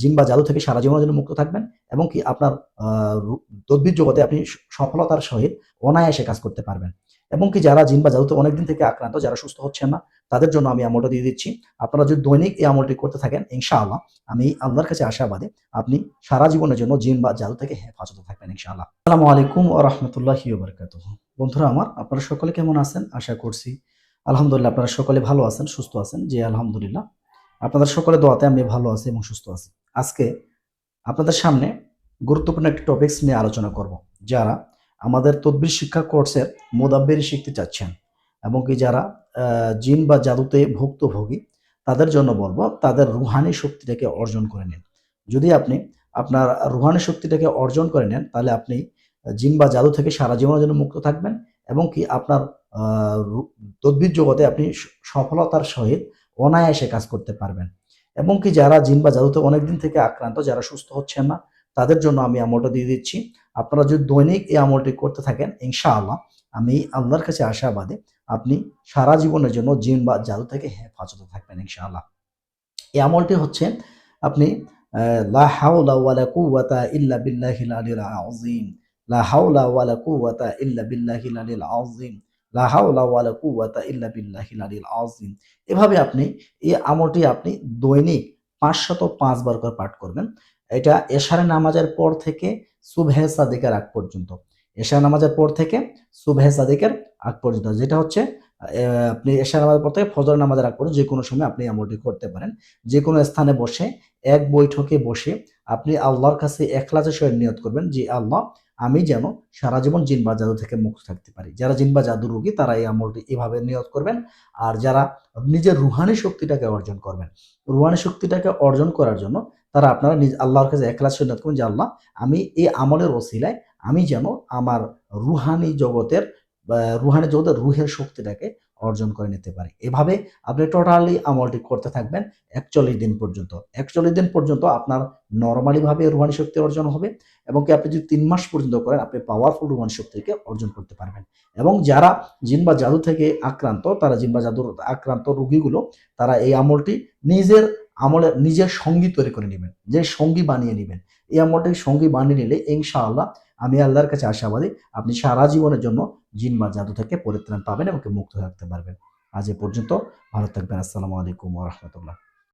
জিন বা জাদু থেকে সারা জীবনের জন্য মুক্ত থাকবেন এবং কি আপনার তদ্বির জগতে আপনি সফলতার সহিত অনায়াসে কাজ করতে পারবেন। এবং কি যারা জিন বা জাদুতে অনেকদিন থেকে আক্রান্ত, যারা সুস্থ হচ্ছেন না, তাদের জন্য আমি আমলটা দিয়ে দিচ্ছি। আপনারা যদি দৈনিক এই আমলটি করতে থাকেন, ইনশাআল্লাহ আমি আল্লাহর কাছে আশাবাদী আপনি সারা জীবনের জন্য জিন বা জাদু থেকে হেফাজতে থাকবেন ইনশাআল্লাহ। আসসালামু আলাইকুম ওয়া রাহমাতুল্লাহি ওয়া বারাকাতুহু। বন্ধুরা আমার, আপনারা সকলে কেমন আছেন? আশা করছি আলহামদুলিল্লাহ আপনারা সকলে ভালো আছেন, সুস্থ আছেন। জি আলহামদুলিল্লাহ। আপনাদের সকলের দোয়াতে আমি ভালো আছি এবং সুস্থ আছি। আজকে আপনাদের সামনে গুরুত্বপূর্ণ একটি টপিকস নিয়ে আলোচনা করব। যারা আমাদের তদবির শিক্ষা কোর্সের মোদাব্বিরি শিখতে চাচ্ছেন এবং কি যারা জিন বা জাদুতে ভুক্তভোগী, তাদের জন্য বলবো তাদের রুহানি শক্তিটাকে অর্জন করে নিন। যদি আপনি আপনার রুহানি শক্তিটাকে অর্জন করে নেন, তাহলে আপনি জিন বা জাদু থেকে সারা জীবনের জন্য মুক্ত থাকবেন এবং কি আপনার তদবির জগতে আপনি সফলতার সহিত অনায়াসে কাজ করতে পারবেন। এবং কি যারা জিন বা জাদুতে অনেকদিন থেকে আক্রান্ত, যারা সুস্থ হচ্ছেন না, তাদের জন্য আমি আমলটা দিয়ে দিচ্ছি। আপনারা যদি দৈনিক এই আমলটি করতে থাকেন, ইনশাআল্লাহ আমি আল্লাহর কাছে আশাবাদী আপনি সারা জীবনের জন্য জিন বা জাদু থেকে হেফাজতে থাকবেন ইনশাআল্লাহ। এই আমলটি হচ্ছে আপনি লা হাওলা ওয়ালা কুওয়াতা ইল্লা বিল্লাহিল আলিয়্যিল আযীম, লা হাওলা ওয়ালা কুওয়াতা ইল্লা বিল্লাহিল আলিয়্যিল আযীম, লা হাওলা ওয়ালা কুওয়াতা ইল্লা বিল্লাহিল আলিয়্যিল আযীম। এভাবে আপনি এই আমলটি আপনি দৈনিক ৫০৫ বার করে পাঠ করবেন। এটা এশার নামাজের পর থেকে সুবহে সাদিকের আগ পর্যন্ত। এশার নামাজের পর থেকে সুবহে সাদিকের আগ পর্যন্ত, যেটা হচ্ছে আপনি এশার নামাজের পর থেকে ফজর নামাজের আগ পর্যন্ত যেকোনো সময় আপনি আমলটি করতে পারেন। যেকোনো স্থানে বসে, এক বৈঠকে বসে আপনি আল্লাহর কাছে এখলাসের সহিত নিয়ত করবেন যে, আল্লাহ আমি যেন সারা জীবন জিন বা জাদু থেকে মুক্ত থাকতে পারি। যারা জিন বা জাদুর রোগী তারা এই আমলটি এভাবে নিয়ত করবেন। আর যারা নিজের রুহানি শক্তিটাকে অর্জন করবেন, রুহানি শক্তিটাকে অর্জন করার জন্য তারা আপনারা আল্লাহর কাছে এখলাসের সহিত নিয়ত করবেন যে, আল্লাহ আমি এই আমলের ওসিলায় আমি যেন আমার রুহানি জগতের রুহানি জগতের রুহের শক্তিটাকে অর্জন করে নিতে পারি। এভাবে আপনি টোটালি আমলটি করতে থাকবেন ৪১ দিন পর্যন্ত। ৪১ দিন পর্যন্ত আপনার নরমালি ভাবে রুহানি শক্তি অর্জন হবে এবং কি আপনি যদি ৩ মাস পর্যন্ত করেন, আপনি পাওয়ারফুল রুহানি শক্তিকে অর্জন করতে পারবেন। এবং যারা জিন বা জাদু থেকে আক্রান্ত, তারা জিন বা জাদুর আক্রান্ত রোগীগুলো তারা এই আমলটি নিজের নিজের সঙ্গী তৈরি করে নিবেন, যে সঙ্গী বানিয়ে নিবেন। এই আমলটি সঙ্গী বানিয়ে নিলে ইনশাআল্লাহ আমি আল্লাহর কাছে আশাবাদী আপনি সারা জীবনের জন্য জিন বা জাদু থেকে পরিত্রাণ পাবেন এবং মুক্ত থাকতে পারবেন। আজ এ পর্যন্ত। ভালো থাকবেন। আসসালামু আলাইকুম ওয়া রাহমাতুল্লাহ।